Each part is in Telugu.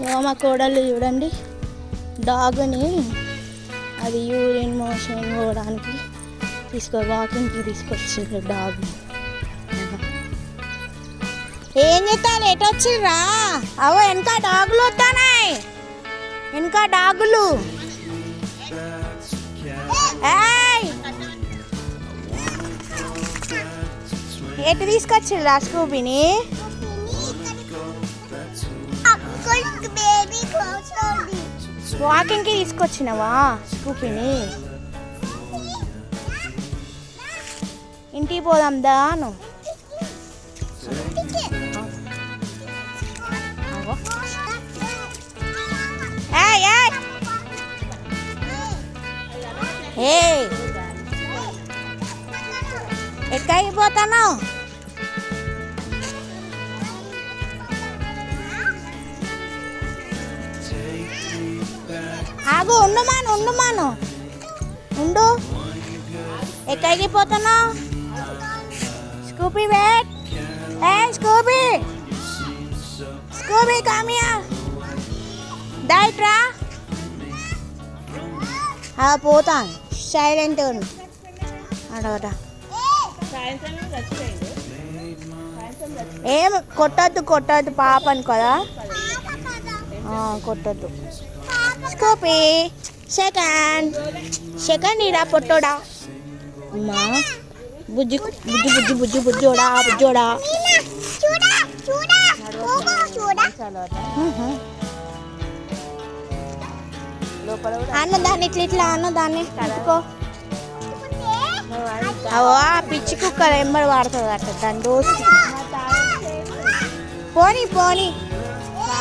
మా కోడళ్ళు చూడండి డాగ్ని అది యూరిన్ మోషన్ పోవడానికి వాకింగ్కి తీసుకొచ్చిండ్రు డాగ్. ఏం చేస్తారు ఎటు వచ్చిర్రా? అవో వెనక డాగులు వస్తున్నాయి, వెనక డాగులు. ఎటు తీసుకొచ్చిర్రా స్కూబీని? వాకింగ్కి తీసుకొచ్చినవా స్కూబీని? ఇంటికి పోదాం దాను. ఎక్కడికి పోతాను? ఆగు, ఉండు. ఎక్కడికి పోతున్నావు? Scooby wait. Scooby come here. డైట్రా పోతాను. సైలెంట్ అడవట. ఏం కొట్టద్దు పాపని కదా, కొట్టద్దు. స్కూపీ సెకండ్ ఇరా పొట్టోడా. అమ్మా బుజ్జోడా. అన్న దాన్ని ఇట్లా అన్న దాన్ని కట్టుకో. అవో ఆ పిచ్చి కుక్క ఎంబడి వాడుతుంది అట్ట దాని దోసి. పోనీ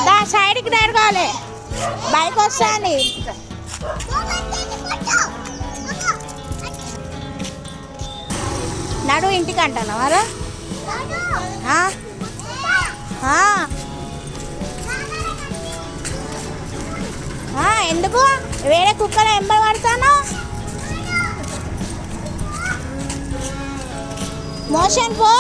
దా సైడ్కి తిరగాలి, బైక్ వస్తుంది. నడు ఇంటికి అంటాను వారా. ఎందుకు వేరే కుక్కలు ఎంబడి పడతాను? మోషన్ పో.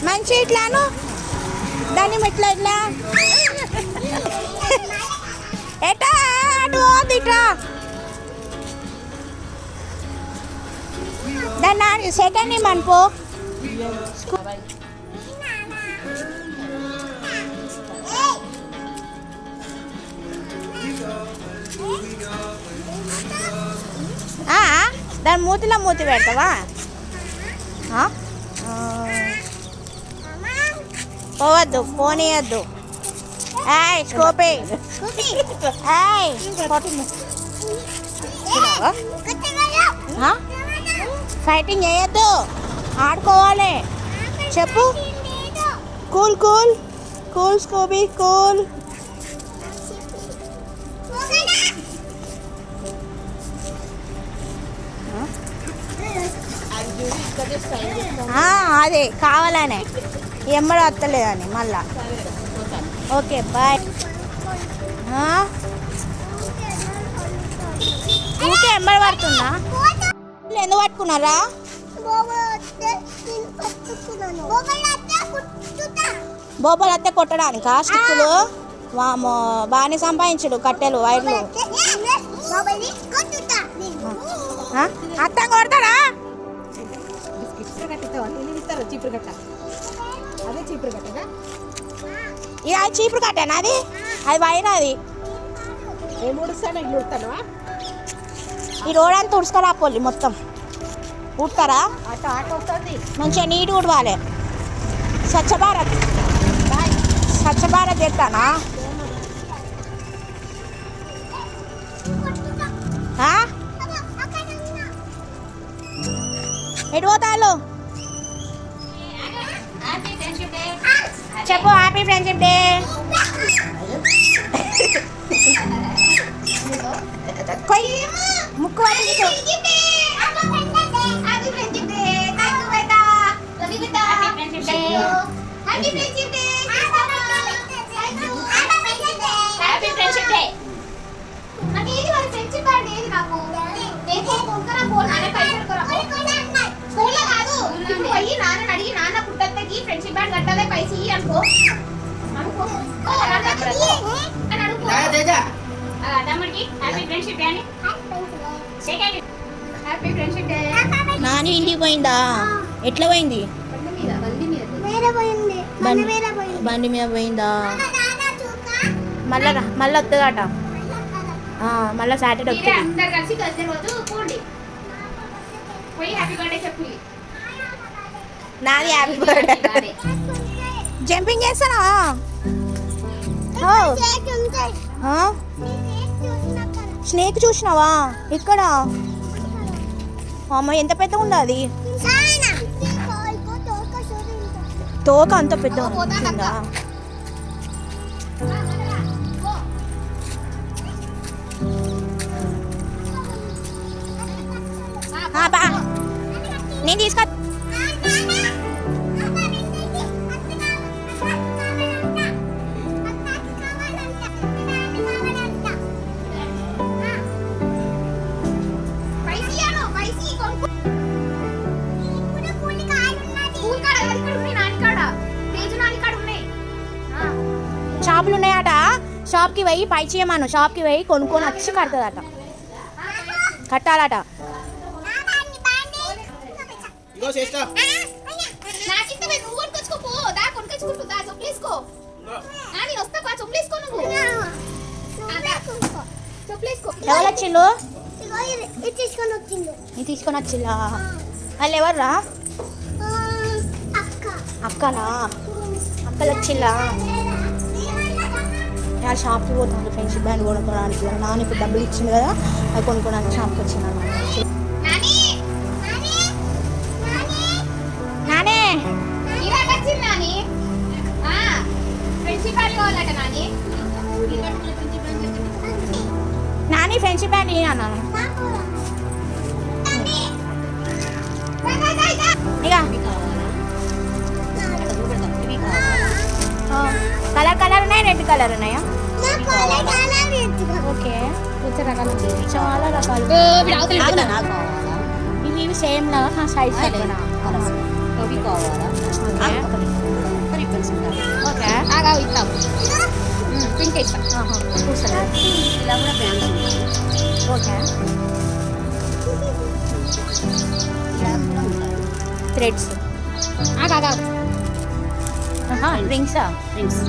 మంచి ఇట్లాను దాన్ని ఇట్లా ఎటా అటు పోద్ది ఇట్లా. దాన్ని సెకండ్ ఇమ్మనిపో. దాని మూతిలో మూతి పెడతావా? పోనీయద్దు. స్కోపీ ఫైటింగ్ చేయొద్దు, ఆడుకోవాలి. చెప్పు. కూల్ స్కోపీ కూల్. అదే కావాలనే ఎమ్మడి వస్తలేదని మళ్ళా. Okay boy. ఊకే ఎంబడి పడుతుందా? ఎందుకు పట్టుకున్నారా? బోబలు అత్తే కొట్టడానికా స్టిక్కులు? వామో బాగానే సంపాదించుడు కట్టెలు వైర్లు. అత్త కొడతారా? ఇది చీపురు కట్టేనా? అది వైర్. అది ఈ రోడ్ అంతా ఉడుచుకరా పోలి మొత్తం ఉడతారా? మంచిగా నీట్ ఉడవాలి. స్వచ్ఛ భారత్ చేస్తానా? ఎటు పోతాళ్ళు చెప్పు. Happy friendship day. ముక్కు నాకు పో అనుకో ఓ అని అడుగు తమ్ముడికి హ్యాపీ ఫ్రెండ్షిప్ డే అని second happy friendship day. Nani ఇంటికి పోయిందా? ఎట్లా పోయింది? బండి మీద పోయిందా? మళ్ళీ వస్తుందట. మళ్ళీ సాటర్డే వస్తుంది. అందరు కలిసి కలిసి రోజు పోండి, పోయి హ్యాపీ బర్త్డే చెప్పు. నాది హ్యాపీ బర్త్డే. జంపింగ్ చేస్తానా? స్నేక్ చూసినావా? ఇక్కడ అమ్మ ఎంత పెద్దగా ఉందా అది? తోక అంత పెద్దగా ఉందా? నేను తీసుకొ. షాపులు ఉన్నాయట. షాప్కి పోయి పై చేయమను. షాప్కి పోయి కొనుక్కొని వచ్చి కడుతుందట. కట్టాలట. ఎవరు వచ్చిండు? తీసుకొని వచ్చిందా? వాళ్ళు ఎవర్రా? అక్కనా? అక్కలు వచ్చిందా? షాప్కి పోతుంది ఫ్రెండ్షిప్ బ్యాండ్ కొనుక్కోవడానికి. నాన్న ఇప్పుడు డబ్బులు ఇచ్చింది కదా, అది కొనుక్కోవడానికి షాప్కి వచ్చింది అన్నమాట. నాని ఫ్రెండ్షిప్ బ్యాండ్ అన్నాను. కలర్ కలర్ ఉన్నాయి, రెడ్ కలర్ ఉన్నాయా? ఓకే, చాలా రకాలు. ఇవి సేమ్ లాగా సైజ్ పింక్ ఇస్తాం. ఓకే, థ్రెడ్స్ రింగ్సా? రింగ్స్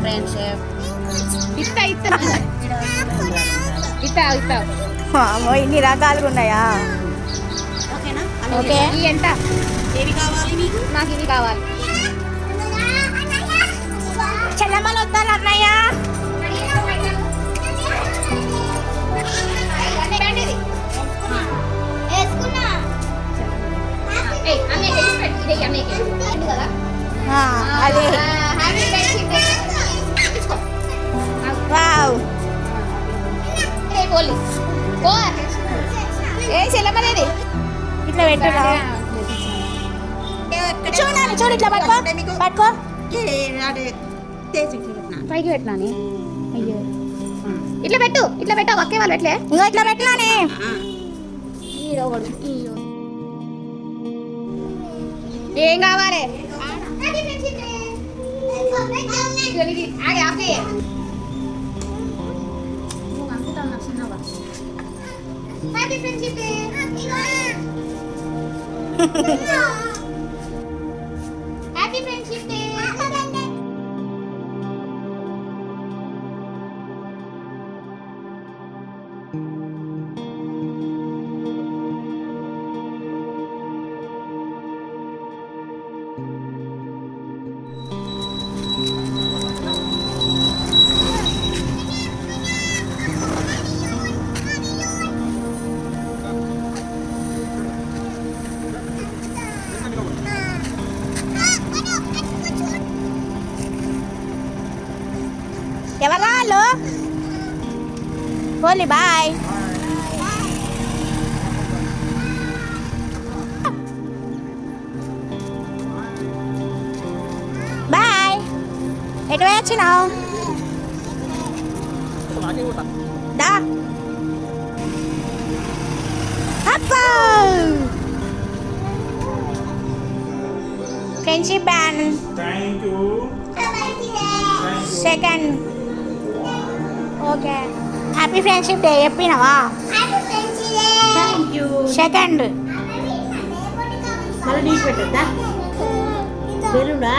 ఫ్రెండ్షిప్ ఇస్తా ఇస్తా ఇస్తా ఇస్తా. ఇన్ని రకాలుగా ఉన్నాయా? ఓకే, ఎంత? ఏవి కావాలి మీకు? మాకు ఇవి కావాలి. చెల్లమ్మలు వద్దాను అన్నయ్య. అదే వావ్. చెల్లమ్మనేది ఇట్లా పెట్టురా. చూడాలి, చూడు ఇట్లా పట్టుకో పట్టుకో. పైకి పెట్టినాని. అయ్యో, ఇట్లా పెట్టు, ఇట్లా పెట్టు. ఒకే వాళ్ళు పెట్టలే. ఇంకా ఇట్లా పెట్టినాని. ఏం కావాలి? Happy friendship day. Happy friendship day. ఎవరా వాళ్ళు? పోలీ బాయ్. బాయ్. ఎటు వచ్చినావు? దా friendship band. Thank you. Second. Okay, happy friendship day చెప్పినావా? Thank you. సెకండ్. మళ్ళీ నీకు పెట్టద్దా బెలూనా?